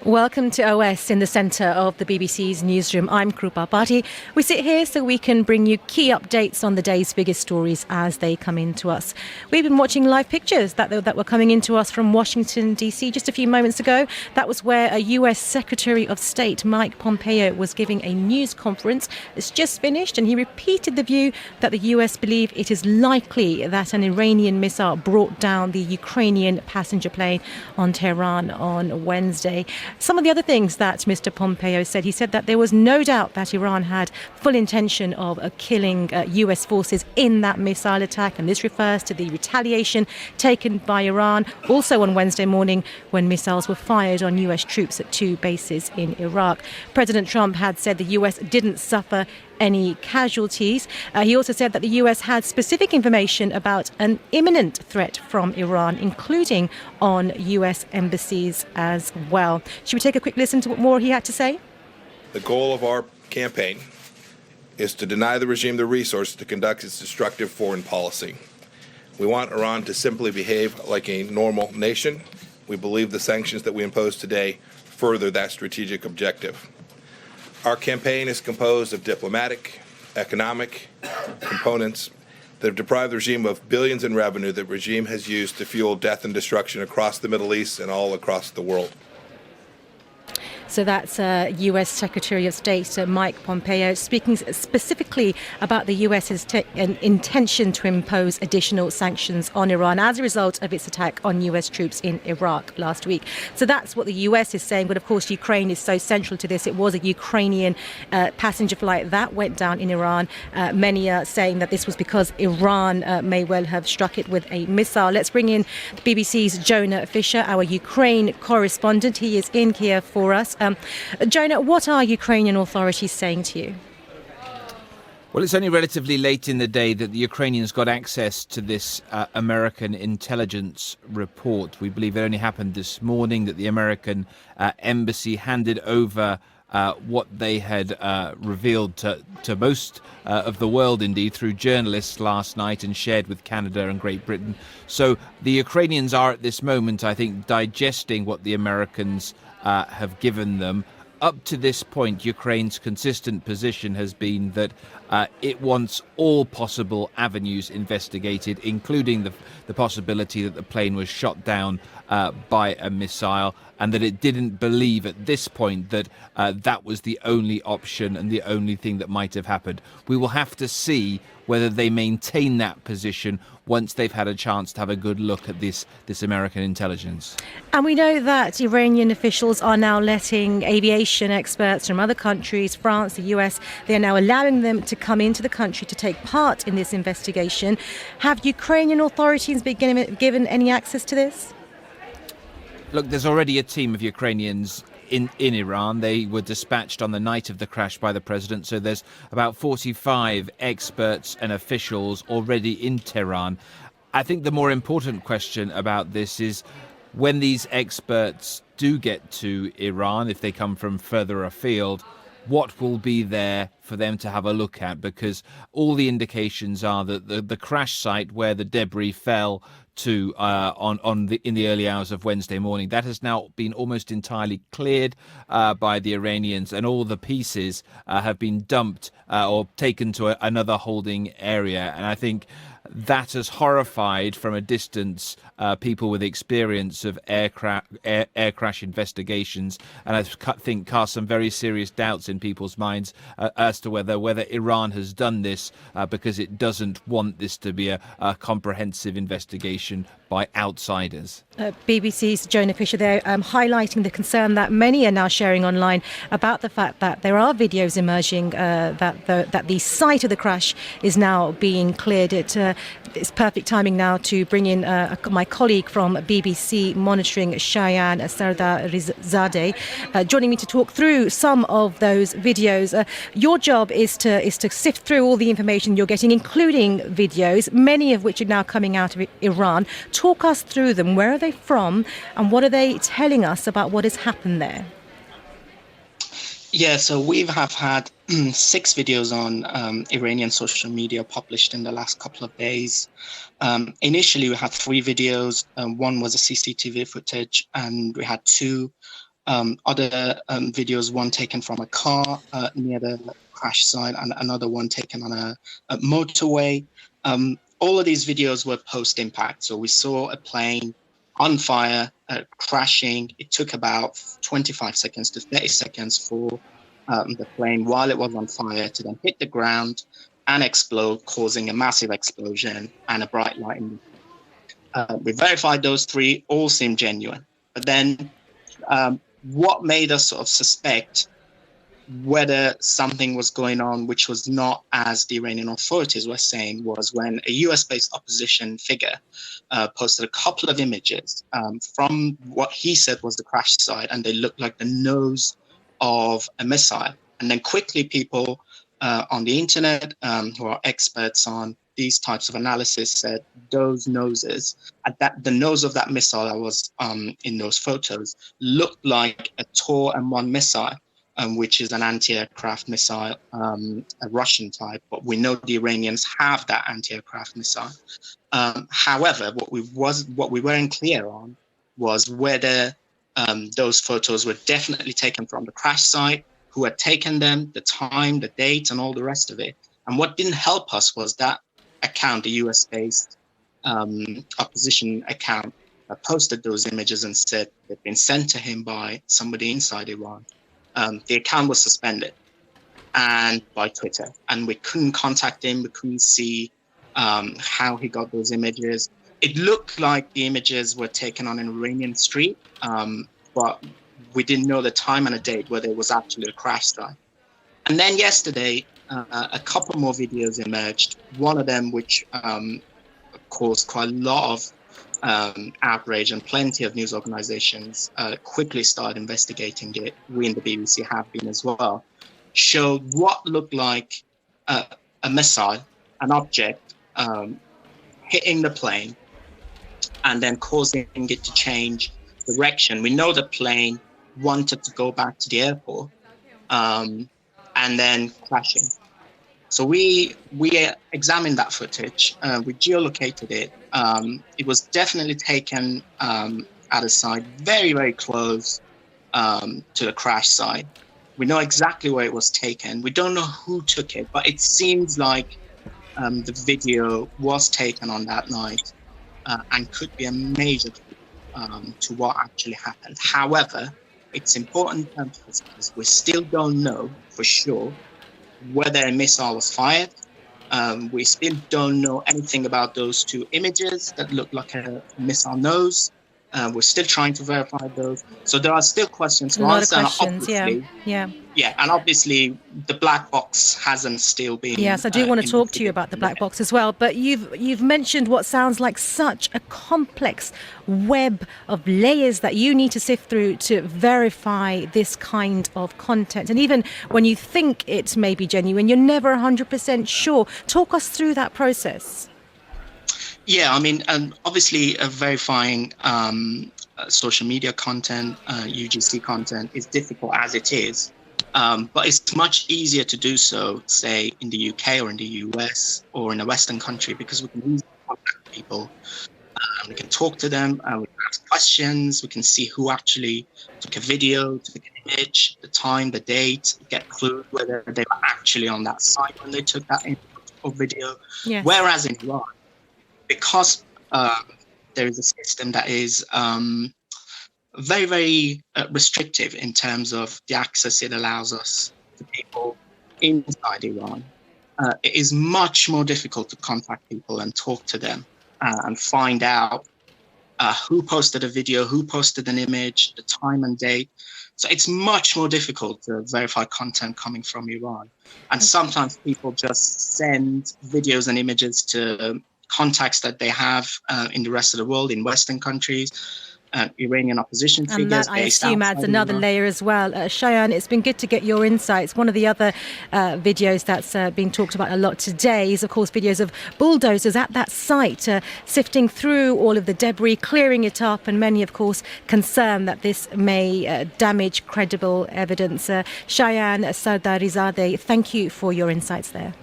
Welcome to OS in the centre of the BBC's newsroom. I'm Krupa Padhy. We sit here so we can bring you key updates on the day's biggest stories as they come in to us. We've been watching live pictures that were coming into us from Washington, D.C. just a few moments ago. That was where a US Secretary of State, Mike Pompeo, was giving a news conference. It's just finished, and he repeated the view that the US believe it is likely that an Iranian missile brought down the Ukrainian passenger plane on Tehran on Wednesday. Some of the other things that Mr. Pompeo said, he said that there was no doubt that Iran had full intention of killing US forces in that missile attack, and this refers to the retaliation taken by Iran also on Wednesday morning when missiles were fired on US troops at two bases in Iraq. President Trump had said the US didn't suffer any casualties. He also said that the US had specific information about an imminent threat from Iran, including on US embassies as well. Should we take a quick listen to what more he had to say? The goal of our campaign is to deny the regime the resources to conduct its destructive foreign policy. We want Iran to simply behave like a normal nation. We believe the sanctions that we impose today further that strategic objective. Our campaign is composed of diplomatic, economic components that have deprived the regime of billions in revenue that the regime has used to fuel death and destruction across the Middle East and all across the world. So that's US Secretary of State Mike Pompeo speaking specifically about the US's intention to impose additional sanctions on Iran as a result of its attack on US troops in Iraq last week. So that's what the US is saying. But of course, Ukraine is so central to this. It was a Ukrainian passenger flight that went down in Iran. Many are saying that this was because Iran may well have struck it with a missile. Let's bring in BBC's Jonah Fisher, our Ukraine correspondent. He is in Kiev for us. Jonah, what are Ukrainian authorities saying to you? Well, it's only relatively late in the day that the Ukrainians got access to this American intelligence report. We believe it only happened this morning that the American embassy handed over what they had revealed to most of the world, indeed, through journalists last night and shared with Canada and Great Britain. So the Ukrainians are at this moment, I think, digesting what the Americans have given them. Up to this point, Ukraine's consistent position has been that it wants all possible avenues investigated, including the possibility that the plane was shot down by a missile, and that it didn't believe at this point that that was the only option and the only thing that might have happened. We will have to see whether they maintain that position once they've had a chance to have a good look at this American intelligence. And we know that Iranian officials are now letting aviation experts from other countries, France, the US, they are now allowing them to come into the country to take part in this investigation. Have Ukrainian authorities been given any access to this? Look, there's already a team of Ukrainians in Iran. They were dispatched on the night of the crash by the president. So there's about 45 experts and officials already in Tehran. I think the more important question about this is when these experts do get to Iran, if they come from further afield, what will be there for them to have a look at? Because all the indications are that the crash site where the debris fell to in the early hours of Wednesday morning, that has now been almost entirely cleared by the Iranians, and all the pieces have been dumped or taken to another holding area. And I think that has horrified from a distance people with experience of air crash investigations, and I think cast some very serious doubts in people's minds as to whether Iran has done this because it doesn't want this to be a comprehensive investigation by outsiders. BBC's Jonah Fisher there highlighting the concern that many are now sharing online about the fact that there are videos emerging that the site of the crash is now being cleared. It's perfect timing now to bring in my colleague from BBC Monitoring, Shayan Sardarizadeh, joining me to talk through some of those videos. Your job is to sift through all the information you're getting, including videos, many of which are now coming out of Iran. Talk us through them. Where are they from, and what are they telling us about what has happened there? Yeah, so we have had 6 videos on Iranian social media published in the last couple of days. Initially, we had 3 videos. One was a CCTV footage, and we had 2 Other videos, one taken from a car near the crash site and another one taken on a motorway. All of these videos were post-impact. So we saw a plane on fire, crashing. It took about 25 seconds to 30 seconds for the plane, while it was on fire, to then hit the ground and explode, causing a massive explosion and a bright light. We verified those three, all seemed genuine. But then what made us sort of suspect whether something was going on which was not as the Iranian authorities were saying was when a US-based opposition figure posted a couple of images from what he said was the crash site, and they looked like the nose of a missile. And then quickly people on the internet who are experts on these types of analysis said those noses, the nose of that missile that was in those photos looked like a Tor M1 missile, which is an anti-aircraft missile, a Russian type, but we know the Iranians have that anti-aircraft missile. However, what we weren't clear on was whether those photos were definitely taken from the crash site, who had taken them, the time, the date, and all the rest of it. And what didn't help us was that account, the US-based opposition account, posted those images and said they'd been sent to him by somebody inside Iran. The account was suspended and by Twitter, and we couldn't contact him. We couldn't see how he got those images. It looked like the images were taken on an Iranian street, but we didn't know the time and the date whether it was actually a crash site. And then yesterday, a couple more videos emerged. One of them, which caused quite a lot of outrage, and plenty of news organizations quickly started investigating it. We in the BBC have been as well. Showed what looked like a missile, an object hitting the plane and then causing it to change direction. We know the plane wanted to go back to the airport and then crashing. So we examined that footage, we geolocated it. It was definitely taken at a site very, very close to the crash site. We know exactly where it was taken. We don't know who took it, but it seems like the video was taken on that night and could be a major clue to what actually happened. However, it's important to emphasize we still don't know for sure whether a missile was fired. We still don't know anything about those two images that look like a missile nose. We're still trying to verify those. So there are still questions to answer. A lot of questions, yeah. Yeah, and obviously the black box hasn't still been... Yes, I do want to talk to you about the black box as well, but you've mentioned what sounds like such a complex web of layers that you need to sift through to verify this kind of content. And even when you think it may be genuine, you're never 100% sure. Talk us through that process. Yeah, I mean, obviously verifying social media content, UGC content is difficult as it is. But it's much easier to do so, say, in the UK or in the US or in a Western country, because we can easily contact people. We can talk to them, we can ask questions, we can see who actually took a video, took an image, the time, the date, get clues whether they were actually on that site when they took that image or video. Yes. Whereas in Iran, because there is a system that is very, very restrictive in terms of the access it allows us to people inside Iran, it is much more difficult to contact people and talk to them and find out who posted a video, who posted an image, the time and date. So it's much more difficult to verify content coming from Iran. And sometimes people just send videos and images to contacts that they have in the rest of the world, in Western countries, Iranian opposition figures. And that, I assume, adds another layer as well. Shayan, it's been good to get your insights. One of the other videos that's been talked about a lot today is, of course, videos of bulldozers at that site, sifting through all of the debris, clearing it up, and many, of course, concerned that this may damage credible evidence. Shayan Sardarizadeh, thank you for your insights there.